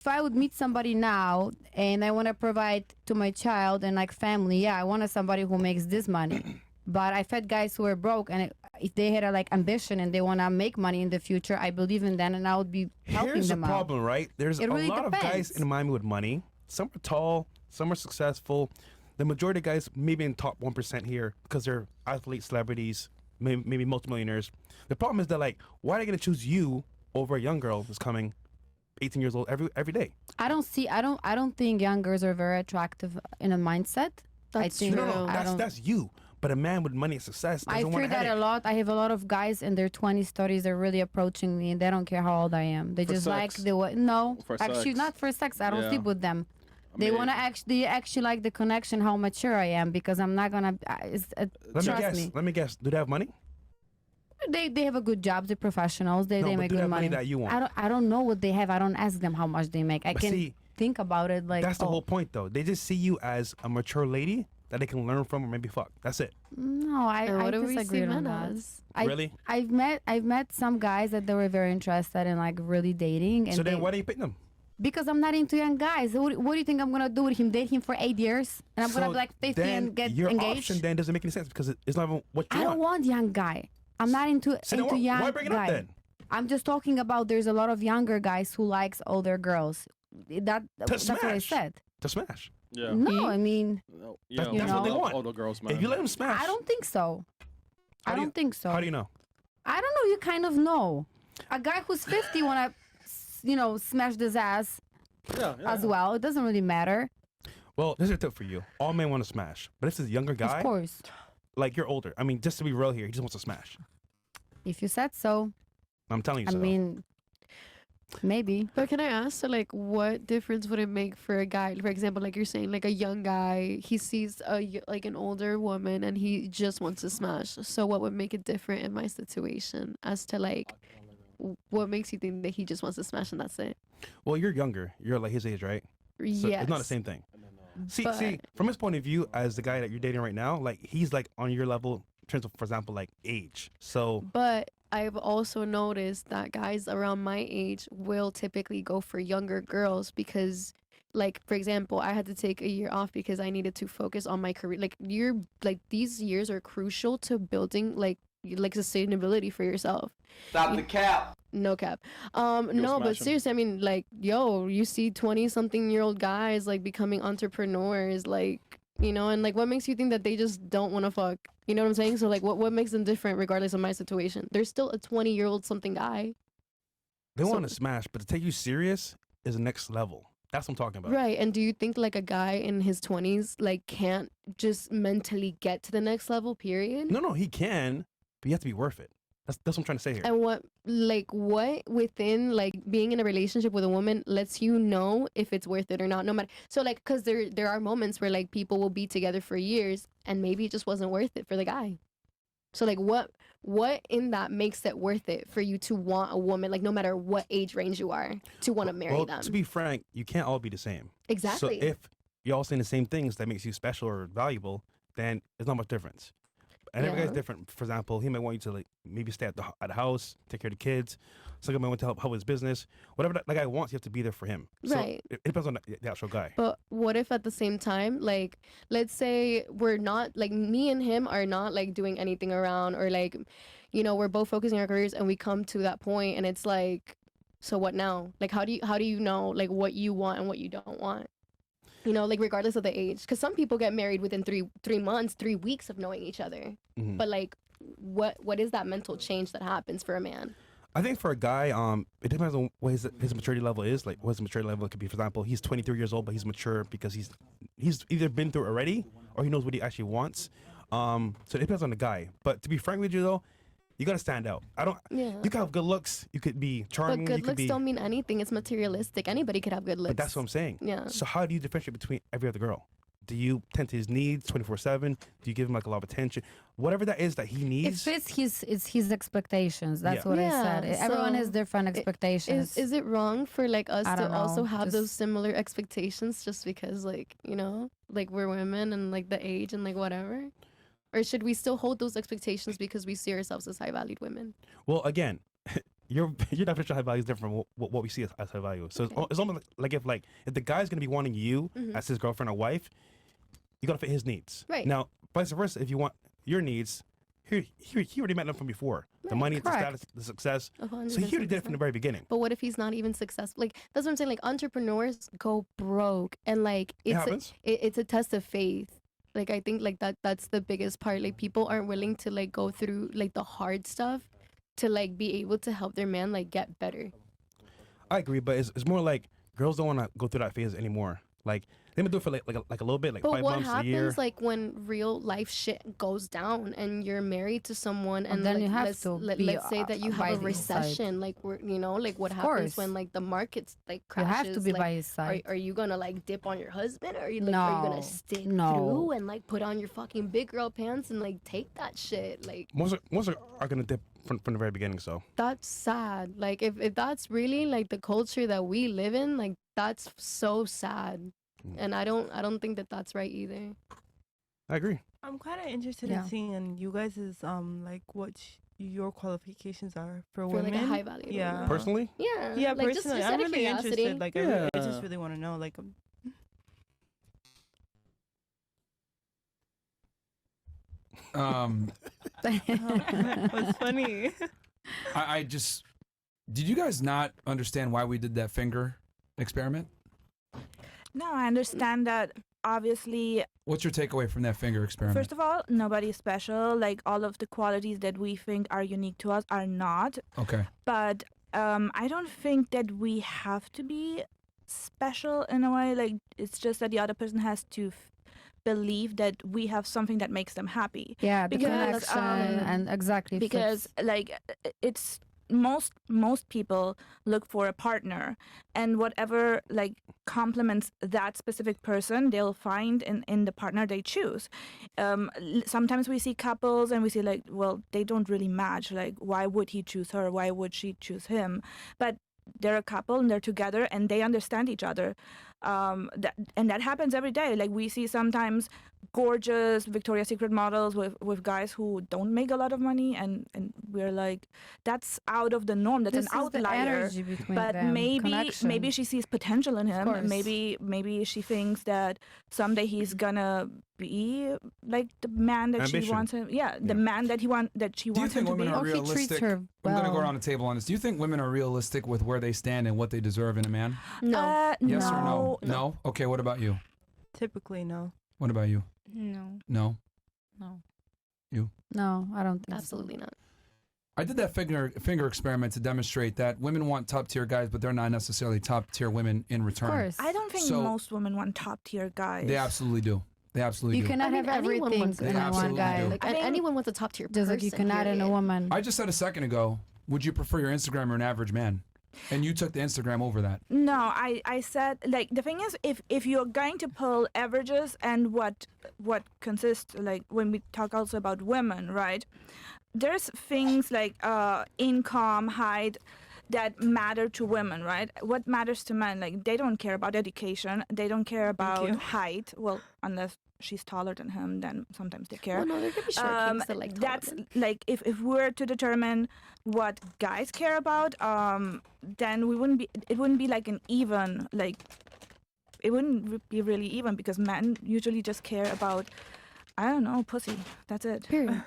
if I would meet somebody now and I want to provide to my child and like family, yeah, I wanted somebody who makes this money. But I've had guys who are broke, and if they had a like ambition and they want to make money in the future, I believe in them, and I would be helping Here's them the problem, out. right? There's It really a lot of guys depends. in Miami with money. Some are tall, some are successful. The majority of guys maybe in top 1% here because they're athletes, celebrities, maybe multimillionaires. The problem is that like, why are they going to choose you over a young girl who's coming 18 years old every day? I don't think young girls are very attractive in a mindset. That's I think, true. No, I don't- that's you. But a man with money and success I doesn't want fear a that headache. a lot. I have a lot of guys in their 20s, 30s. They're really approaching me, and they don't care how old I am. They For just like sex? the way. No, For actually, sex? not for sex. I don't Yeah. sleep with them. They mean- want to actually like the connection, how mature I am, because I'm not gonna. Let me guess. Do they have money? They have a good job. They're professionals. They No, but make do they good have money money. that you want? I don't know what they have. I don't ask them how much they make. I But can see, think about it. Like That's the whole point, though. They just see you as a mature lady that they can learn from or maybe fuck. That's it. No, And I what do we disagree see on men that. as? Really? I've met some guys that they were very interested in like really dating, and So they, then why do you pick them? because I'm not into young guys. What do you think I'm gonna do with him? Date him for 8 years, and I'm gonna So be like 50 then and get your engaged? option then doesn't make any sense because it's not even what you I want. don't want young guy. I'm not into So then young why bring it up guy. then? I'm just talking about there's a lot of younger guys who likes older girls. That's what I smash. said. To smash. Yeah. No, I mean No, That's You what they know? want. Older girls, man. If you let them smash, I don't think so. How I do you- don't think so. How do you know? I don't know. You kind of know. A guy who's 50 wanna, smash this ass Yeah, yeah. as well. It doesn't really matter. Well, this is a tip for you. All men want to smash, but if this is a younger guy, Of course, like you're older. I mean, just to be real here, he just wants to smash. if you said so. I'm telling you I so. mean, maybe. But can I ask, so like, what difference would it make for a guy? For example, like you're saying, like a young guy, he sees like an older woman and he just wants to smash. So what would make it different in my situation as to like, what makes you think that he just wants to smash and that's it? Well, you're younger. You're like his age, right? So Yes. it's not the same thing. See, But- from his point of view, as the guy that you're dating right now, like he's like on your level in terms of, for example, like age. So But I've also noticed that guys around my age will typically go for younger girls because, like, for example, I had to take a year off because I needed to focus on my career. Like these years are crucial to building like sustainability for yourself. Stop the cap. No cap. No, but smash 'em. seriously, I mean, like, yo, you see 20-something-year-old guys like becoming entrepreneurs, like, and like, what makes you think that they just don't want to fuck? You know what I'm saying? So like, what makes them different regardless of my situation? There's still a 20-year-old something guy. they So- want to smash, but to take you serious is the next level. That's what I'm talking about. Right. And do you think like a guy in his 20s like can't just mentally get to the next level, period? No, he can, but you have to be worth it. That's what I'm trying to say here. And what within like being in a relationship with a woman lets you know if it's worth it or not, no matter. So like, cause there are moments where like people will be together for years and maybe it just wasn't worth it for the guy. So like, what in that makes it worth it for you to want a woman, like no matter what age range you are, to want to marry Well, them? to be frank, you can't all be the same. Exactly. So if you're all saying the same things that makes you special or valuable, then there's not much difference. And every Yeah. guy's different. For example, he might want you to like maybe stay at the house, take care of the kids. Some guy might want to help with his business. Whatever that guy wants, you have to be there for him. So Right. it depends on the actual guy. But what if at the same time, like, let's say we're not, like, me and him are not, like, doing anything around, or, like, we're both focusing on our careers, and we come to that point, and it's like, so what now? Like, how do you know, like, what you want and what you don't want? Like, regardless of the age. Because some people get married within 3 months, 3 weeks of knowing each other. Mhm. But, like, what is that mental change that happens for a man? I think for a guy, it depends on what his maturity level is. Like, what his maturity level could be. For example, he's 23 years old, but he's mature because he's either been through it already or he knows what he actually wants. So it depends on the guy. But to be frank with you, though, you gotta stand out. Yeah. You can have good looks. You could be charming. But good you could looks be. don't mean anything. It's materialistic. Anybody could have good looks. But that's what I'm saying. Yeah. So how do you differentiate between every other girl? Do you tend to his needs 24/7? Do you give him like a lot of attention? Whatever that is that he It needs. fits his expectations. That's Yeah. what I Yeah, said. Everyone so has different expectations. Is it wrong for like us I to don't also know, have those just- similar expectations just because like like we're women and like the age and like whatever? Or should we still hold those expectations because we see ourselves as high valued women? Well, again, your definition of high value is different from what we see as high value. So it's almost like if the guy's gonna be wanting you as his girlfriend or wife, you gotta fit his needs. Right. Now, vice versa, if you want your needs, he already met them from before. The money, the status, the success. So he already did it from the very beginning. But what if he's not even successful? Like, that's what I'm saying. Like, entrepreneurs go broke, and like it's a test of faith. Like, I think like that's the biggest part. Like, people aren't willing to like go through like the hard stuff to like be able to help their man like get better. I agree, but it's more like girls don't want to go through that phase anymore. Like, they may do it for like a little bit, like but 5 months, a year. what happens like when real life shit goes down and you're married to someone and then like, you have let's, to let, be let's say that you by have a his side. recession, like we're like what Of happens course. when like the market's like You crashes. have to be like, by his side. Are you gonna like dip on your husband, or are you like are you gonna No. stick No. through and like put on your fucking big girl pants and like take that shit? Like, Most are gonna dip from the very beginning. So that's sad. Like if that's really like the culture that we live in, like that's so sad. And I don't think that that's right either. I agree. I'm kind of interested Yeah. in seeing you guys' like what your qualifications are for For women. like a high value. Yeah. Personally, Yeah. Yeah, like, personally, just I'm out of really curiosity. interested. Like, I just really want to know. Like, what's funny? I just did you guys not understand why we did that finger experiment? No, I understand that. Obviously, What's your takeaway from that finger experiment? first of all, nobody's special. Like, all of the qualities that we think are unique to us are not. Okay. But I don't think that we have to be special in a way. Like, it's just that the other person has to believe that we have something that makes them happy. Yeah, the Because, connection and exactly Because, fits. like, it's most people look for a partner, and whatever like complements that specific person, they'll find in the partner they choose. Sometimes we see couples and we see like, well, they don't really match. Like, why would he choose her? Why would she choose him? But they're a couple and they're together and they understand each other. That happens every day. Like, we see sometimes gorgeous Victoria's Secret models with guys who don't make a lot of money, and we're like, that's out of the norm. That's This an is the outlier. energy between But them, maybe connection. she sees potential in him. course. Maybe she thinks that someday he's gonna be like the man that she Ambition. wants him. Yeah, the man that she Do you wants him think to women be. are Or he treats realistic? her I'm going to go well. around the table on this. Do you think women are realistic with where they stand and what they deserve in a man? No. Yes or no? no. No? Okay, what about you? Typically, no. What about you? No. No? No. No, I don't think so. Absolutely not. I did that finger experiment to demonstrate that women want top tier guys, but they're not necessarily top tier women in Of return. course. I don't think So- most women want top tier guys. They absolutely do. They absolutely You do. cannot have anyone everything wants They in one absolutely guy. do. Like, I think- anyone wants a top tier person. Just like you cannot in a period. woman. I just said a second ago, would you prefer your Instagram or an average man? And you took the Instagram over that. No, I said, like, the thing is, if you're going to pull averages and what consists, like, when we talk also about women, right, there's things like income, height, that matter to women, right? What matters to men? Like, they don't care about education, they don't care about you. height. Well, unless she's taller than him, then sometimes they care. Well, no, there could be short kings that like tall That's women. like, if we're to determine what guys care about, then it wouldn't be like an even, like, it wouldn't be really even, because men usually just care about, I don't know, pussy. That's it. Period.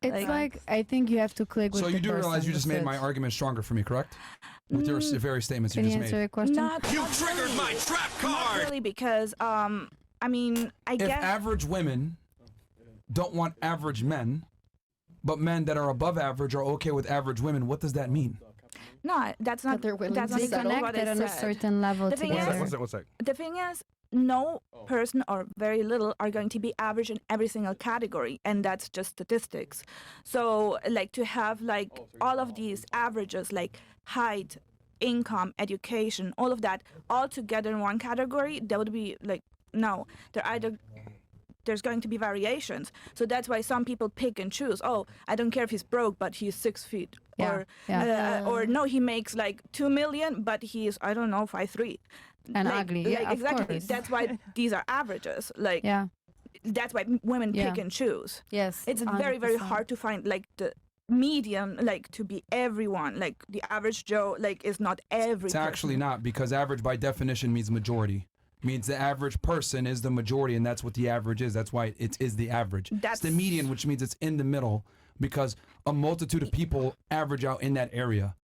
It's like, I think you have to click with So the you do realize person, you just that's made my it. argument stronger for me, correct? With your very statements you Can you just answer made. your question? Not Triggered my trap not card! really, because I mean, I If guess average women don't want average men, but men that are above average are okay with average women, what does that mean? no, that's not they're willing that's to not They settle what I connected on a said. certain level The thing is- together. One sec. The thing is, no person or very little are going to be average in every single category, and that's just statistics. So, like, to have like all of these averages, like height, income, education, all of that, all together in one category, that would be like, no, there's going to be variations. So that's why some people pick and choose. Oh, I don't care if he's broke, but he's 6 feet. Yeah, yeah. Or no, he makes like 2 million, but he's, I don't know, 5'3". And Like- ugly. like, Yeah, of exactly. course. That's why these are averages. Like, Yeah. that's why women pick Yeah. and choose. Yes. It's very, very 100%. hard to find like medium, like to be everyone. Like the average Joe, like is not every. It's actually not, because average by definition means majority. Means the average person is the majority, and that's what the average is. That's why it is the average. It's the median, which means it's in the middle, because a multitude of people average out in that area.